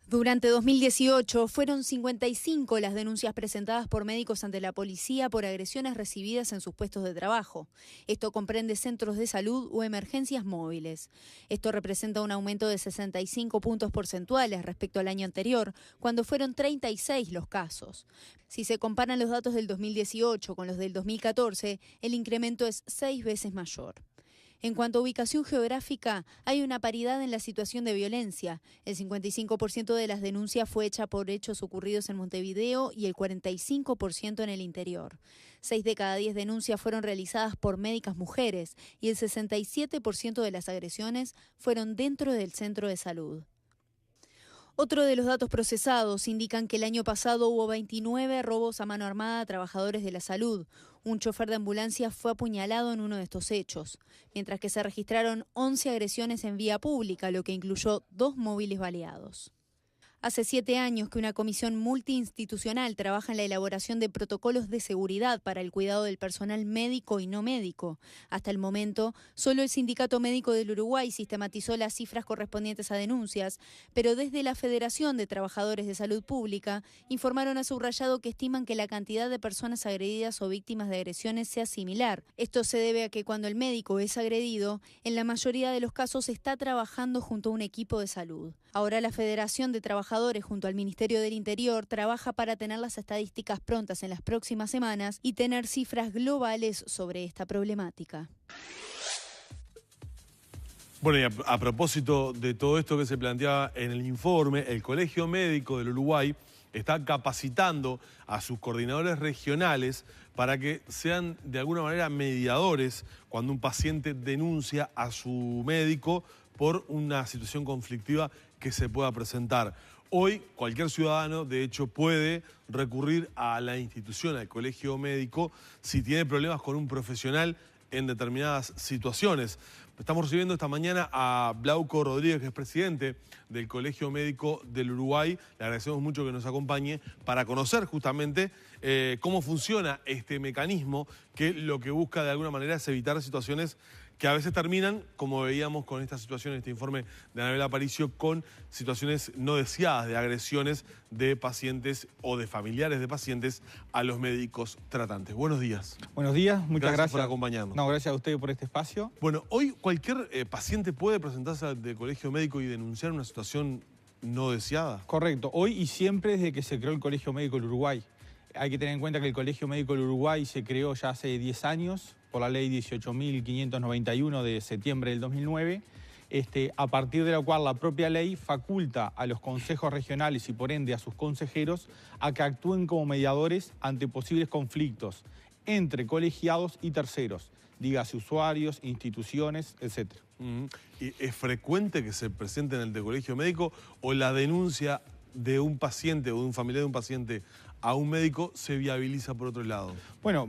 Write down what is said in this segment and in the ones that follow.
Durante 2018 fueron 55 las denuncias presentadas por médicos ante la policía por agresiones recibidas en sus puestos de trabajo. Esto comprende centros de salud o emergencias móviles. Esto representa un aumento de 65 puntos porcentuales respecto al año anterior, cuando fueron 36 los casos. Si se comparan los datos del 2018 con los del 2014, el incremento es 6 veces mayor. En cuanto a ubicación geográfica, hay una paridad en la situación de violencia. El 55% de las denuncias fue hecha por hechos ocurridos en Montevideo y el 45% en el interior. 6 de cada 10 denuncias fueron realizadas por médicas mujeres y el 67% de las agresiones fueron dentro del centro de salud. Otro de los datos procesados indican que el año pasado hubo 29 robos a mano armada a trabajadores de la salud. Un chofer de ambulancia fue apuñalado en uno de estos hechos, mientras que se registraron 11 agresiones en vía pública, lo que incluyó 2 móviles baleados. Hace 7 años que una comisión multiinstitucional trabaja en la elaboración de protocolos de seguridad para el cuidado del personal médico y no médico. Hasta el momento, solo el Sindicato Médico del Uruguay sistematizó las cifras correspondientes a denuncias, pero desde la Federación de Trabajadores de Salud Pública informaron a subrayado que estiman que la cantidad de personas agredidas o víctimas de agresiones sea similar. Esto se debe a que cuando el médico es agredido, en la mayoría de los casos está trabajando junto a un equipo de salud. Ahora la Federación de Trabajadores junto al Ministerio del Interior trabaja para tener las estadísticas prontas en las próximas semanas y tener cifras globales sobre esta problemática. Bueno, y a propósito de todo esto que se planteaba en el informe, el Colegio Médico del Uruguay está capacitando a sus coordinadores regionales para que sean de alguna manera mediadores cuando un paciente denuncia a su médico por una situación conflictiva que se pueda presentar. Hoy cualquier ciudadano, de hecho, puede recurrir a la institución, al colegio médico, si tiene problemas con un profesional en determinadas situaciones. Estamos recibiendo esta mañana a Glauco Rodríguez, que es presidente del Colegio Médico del Uruguay. Le agradecemos mucho que nos acompañe para conocer justamente cómo funciona este mecanismo que lo que busca de alguna manera es evitar situaciones que a veces terminan, como veíamos con esta situación, este informe de Anabel Aparicio, con situaciones no deseadas de agresiones de pacientes o de familiares de pacientes a los médicos tratantes. Buenos días. Buenos días, muchas gracias por acompañarnos. No, gracias a usted por este espacio. Bueno, hoy cualquier paciente puede presentarse al colegio médico y denunciar una situación no deseada. Correcto, hoy y siempre desde que se creó el Colegio Médico del Uruguay. Hay que tener en cuenta que el Colegio Médico del Uruguay se creó ya hace 10 años por la ley 18.591 de septiembre del 2009, a partir de la cual la propia ley faculta a los consejos regionales y por ende a sus consejeros a que actúen como mediadores ante posibles conflictos entre colegiados y terceros, dígase usuarios, instituciones, etc. ¿Y es frecuente que se presente en el colegio médico o la denuncia de un paciente o de un familiar de un paciente a un médico se viabiliza por otro lado? Bueno,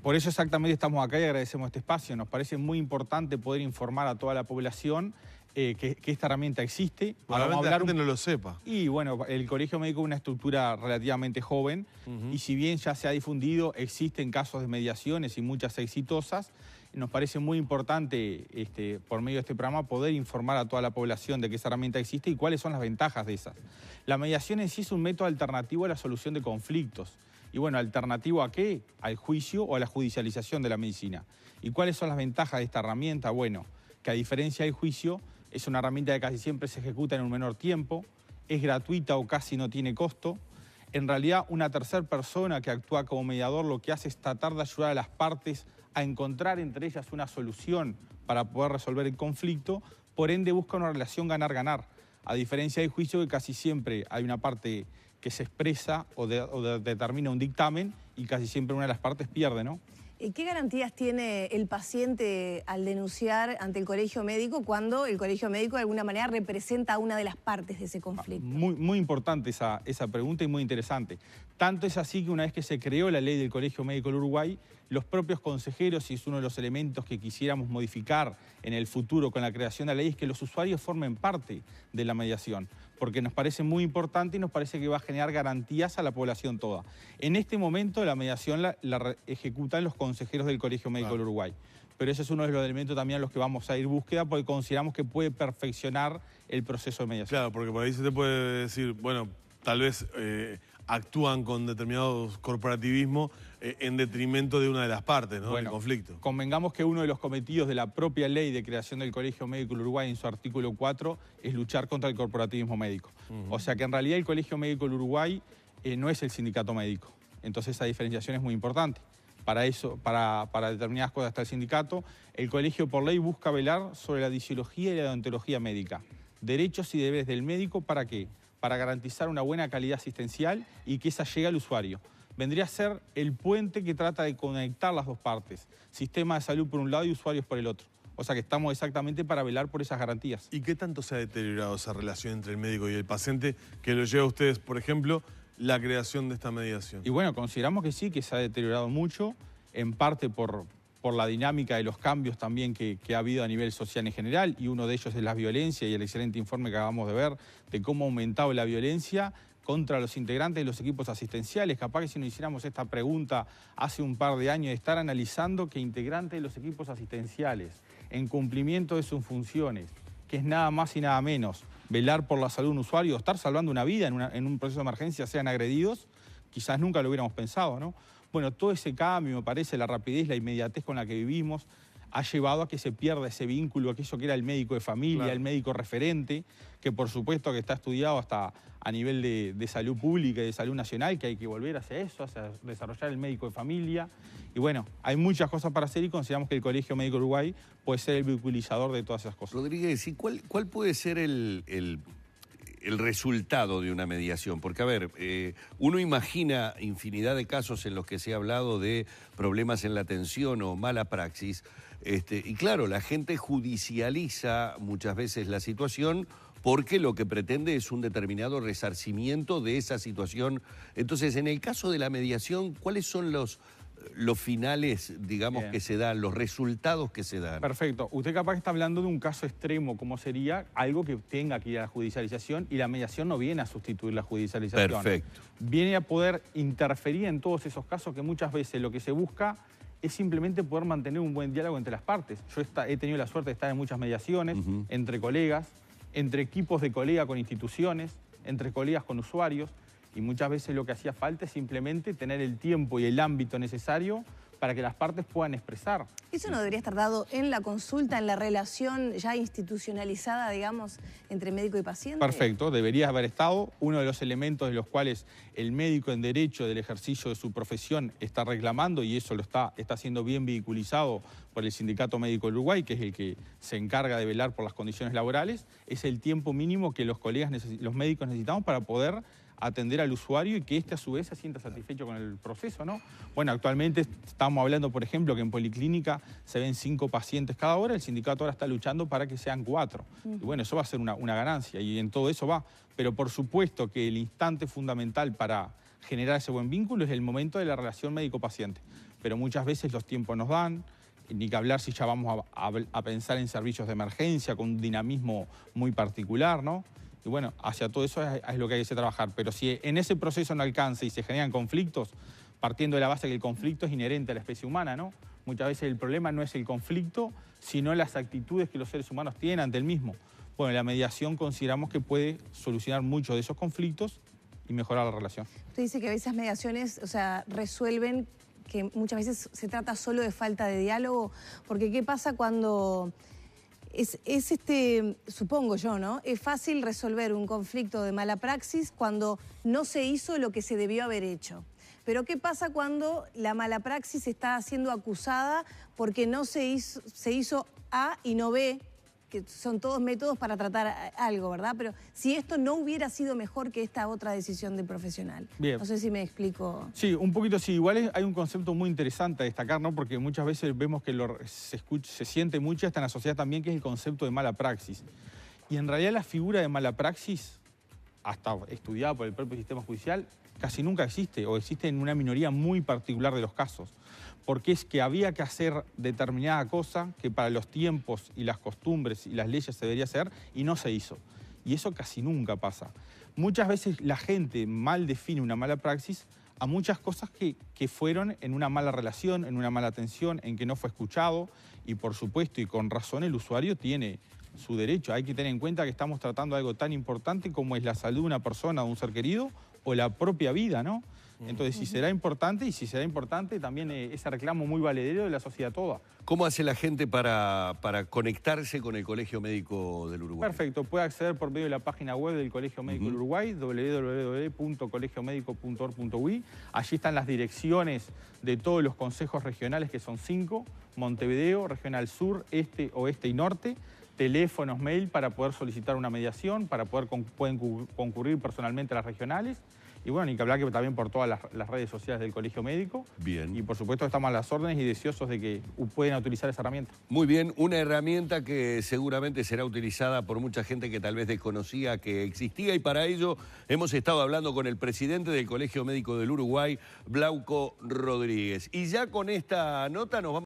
por eso exactamente estamos acá y agradecemos este espacio. Nos parece muy importante poder informar a toda la población que esta herramienta existe. Probablemente la gente no lo sepa. Y bueno, el Colegio Médico es una estructura relativamente joven y si bien ya se ha difundido, existen casos de mediaciones y muchas exitosas. Nos parece muy importante, por medio de este programa, poder informar a toda la población de que esa herramienta existe y cuáles son las ventajas de esas. La mediación en sí es un método alternativo a la solución de conflictos. Y bueno, ¿alternativo a qué? Al juicio o a la judicialización de la medicina. ¿Y cuáles son las ventajas de esta herramienta? Bueno, que a diferencia del juicio, es una herramienta que casi siempre se ejecuta en un menor tiempo, es gratuita o casi no tiene costo. En realidad, una tercera persona que actúa como mediador lo que hace es tratar de ayudar a las partes a encontrar entre ellas una solución para poder resolver el conflicto, por ende busca una relación ganar-ganar, a diferencia del juicio que casi siempre hay una parte que se expresa o determina un dictamen y casi siempre una de las partes pierde, ¿no? ¿Qué garantías tiene el paciente al denunciar ante el colegio médico cuando el colegio médico de alguna manera representa a una de las partes de ese conflicto? Muy importante esa pregunta y muy interesante. Tanto es así que una vez que se creó la ley del Colegio Médico del Uruguay, los propios consejeros, y es uno de los elementos que quisiéramos modificar en el futuro con la creación de la ley, es que los usuarios formen parte de la mediación, porque nos parece muy importante y nos parece que va a generar garantías a la población toda. En este momento la mediación la ejecutan los consejeros del Colegio Médico del Uruguay. pero ese es uno de los elementos también a los que vamos a ir búsqueda porque consideramos que puede perfeccionar el proceso de mediación. Claro, porque por ahí se te puede decir, bueno, tal vez actúan con determinados corporativismo en detrimento de una de las partes, ¿no? Bueno, del conflicto. Convengamos que uno de los cometidos de la propia ley de creación del Colegio Médico del Uruguay en su artículo 4 es luchar contra el corporativismo médico. O sea que en realidad el Colegio Médico del Uruguay no es el sindicato médico. Entonces esa diferenciación es muy importante. Para eso, para determinadas cosas está el sindicato. El colegio por ley busca velar sobre la disiología y la deontología médica. Derechos y deberes del médico, ¿para qué? Para garantizar una buena calidad asistencial y que esa llegue al usuario. Vendría a ser el puente que trata de conectar las dos partes. Sistema de salud por un lado y usuarios por el otro. O sea que estamos exactamente para velar por esas garantías. ¿Y qué tanto se ha deteriorado esa relación entre el médico y el paciente que lo lleva a ustedes, por ejemplo, la creación de esta mediación? Y bueno, consideramos que sí, que se ha deteriorado mucho, en parte por la dinámica de los cambios también que ha habido a nivel social en general, y uno de ellos es la violencia y el excelente informe que acabamos de ver de cómo ha aumentado la violencia contra los integrantes de los equipos asistenciales. Capaz que si nos hiciéramos esta pregunta hace un par de años, de estar analizando que integrantes de los equipos asistenciales, en cumplimiento de sus funciones, que es nada más y nada menos velar por la salud de un usuario, estar salvando una vida en un proceso de emergencia, sean agredidos, quizás nunca lo hubiéramos pensado, ¿no? Bueno, todo ese cambio, me parece, la rapidez, la inmediatez con la que vivimos, ha llevado a que se pierda ese vínculo, aquello que era el médico de familia, claro, el médico referente, que por supuesto que está estudiado hasta a nivel de salud pública y de salud nacional, que hay que volver hacia eso, hacia desarrollar el médico de familia. Y bueno, hay muchas cosas para hacer y consideramos que el Colegio Médico Uruguay puede ser el vehiculizador de todas esas cosas. Rodríguez, ¿y cuál puede ser el resultado de una mediación? Porque, a ver, uno imagina infinidad de casos en los que se ha hablado de problemas en la atención o mala praxis, y claro, la gente judicializa muchas veces la situación porque lo que pretende es un determinado resarcimiento de esa situación. Entonces, en el caso de la mediación, ¿cuáles son los finales, digamos, que se dan, los resultados que se dan? Perfecto. Usted capaz que está hablando de un caso extremo, como sería algo que tenga que ir a la judicialización, y la mediación no viene a sustituir la judicialización. Perfecto. Viene a poder interferir en todos esos casos que muchas veces lo que se busca es simplemente poder mantener un buen diálogo entre las partes. Yo he tenido la suerte de estar en muchas mediaciones, entre colegas, entre equipos de colegas con instituciones, entre colegas con usuarios, y muchas veces lo que hacía falta es simplemente tener el tiempo y el ámbito necesario para que las partes puedan expresar. ¿Eso no debería estar dado en la consulta, en la relación ya institucionalizada, digamos, entre médico y paciente? Perfecto, debería haber estado. Uno de los elementos de los cuales el médico en derecho del ejercicio de su profesión está reclamando, y eso lo está siendo bien vehiculizado por el Sindicato Médico del Uruguay, que es el que se encarga de velar por las condiciones laborales, es el tiempo mínimo que los médicos necesitamos para poder atender al usuario y que éste a su vez se sienta satisfecho con el proceso, ¿no? Bueno, actualmente estamos hablando, por ejemplo, que en policlínica se ven 5 pacientes cada hora, el sindicato ahora está luchando para que sean 4. Y bueno, eso va a ser una ganancia y en todo eso va. Pero por supuesto que el instante fundamental para generar ese buen vínculo es el momento de la relación médico-paciente. Pero muchas veces los tiempos nos dan, ni que hablar si ya vamos a pensar en servicios de emergencia con un dinamismo muy particular, ¿no? Y bueno, hacia todo eso es lo que hay que trabajar. Pero si en ese proceso no alcanza y se generan conflictos, partiendo de la base que el conflicto es inherente a la especie humana, ¿no? Muchas veces el problema no es el conflicto, sino las actitudes que los seres humanos tienen ante el mismo. Bueno, la mediación consideramos que puede solucionar muchos de esos conflictos y mejorar la relación. Usted dice que a veces mediaciones, o sea, resuelven, que muchas veces se trata solo de falta de diálogo, porque ¿qué pasa cuando supongo yo, ¿no? Es fácil resolver un conflicto de mala praxis cuando no se hizo lo que se debió haber hecho. Pero ¿qué pasa cuando la mala praxis está siendo acusada porque no se hizo A y no B, que son todos métodos para tratar algo, ¿verdad? Pero si esto no hubiera sido mejor que esta otra decisión del profesional. Bien. No sé si me explico. Sí, un poquito sí. Igual hay un concepto muy interesante a destacar, ¿no? Porque muchas veces vemos que se siente mucho hasta en la sociedad también, que es el concepto de mala praxis. Y en realidad la figura de mala praxis, hasta estudiada por el propio sistema judicial, casi nunca existe, o existe en una minoría muy particular de los casos. Porque es que había que hacer determinada cosa que para los tiempos y las costumbres y las leyes se debería hacer y no se hizo. Y eso casi nunca pasa. Muchas veces la gente mal define una mala praxis a muchas cosas que fueron en una mala relación, en una mala atención, en que no fue escuchado y por supuesto y con razón el usuario tiene su derecho. Hay que tener en cuenta que estamos tratando algo tan importante como es la salud de una persona, de un ser querido o la propia vida, ¿no? Entonces, si será importante y si será importante también ese reclamo muy valedero de la sociedad toda. ¿Cómo hace la gente para conectarse con el Colegio Médico del Uruguay? Perfecto, puede acceder por medio de la página web del Colegio Médico del Uruguay, www.colegiomedico.org.uy. Allí están las direcciones de todos los consejos regionales, que son 5, Montevideo, Regional Sur, Este, Oeste y Norte, teléfonos, mail para poder solicitar una mediación, pueden concurrir personalmente a las regionales. Y bueno, ni que hablar que también por todas las redes sociales del Colegio Médico. Bien. Y por supuesto estamos a las órdenes y deseosos de que puedan utilizar esa herramienta. Muy bien, una herramienta que seguramente será utilizada por mucha gente que tal vez desconocía que existía y para ello hemos estado hablando con el presidente del Colegio Médico del Uruguay, Glauco Rodríguez. Y ya con esta nota nos vamos...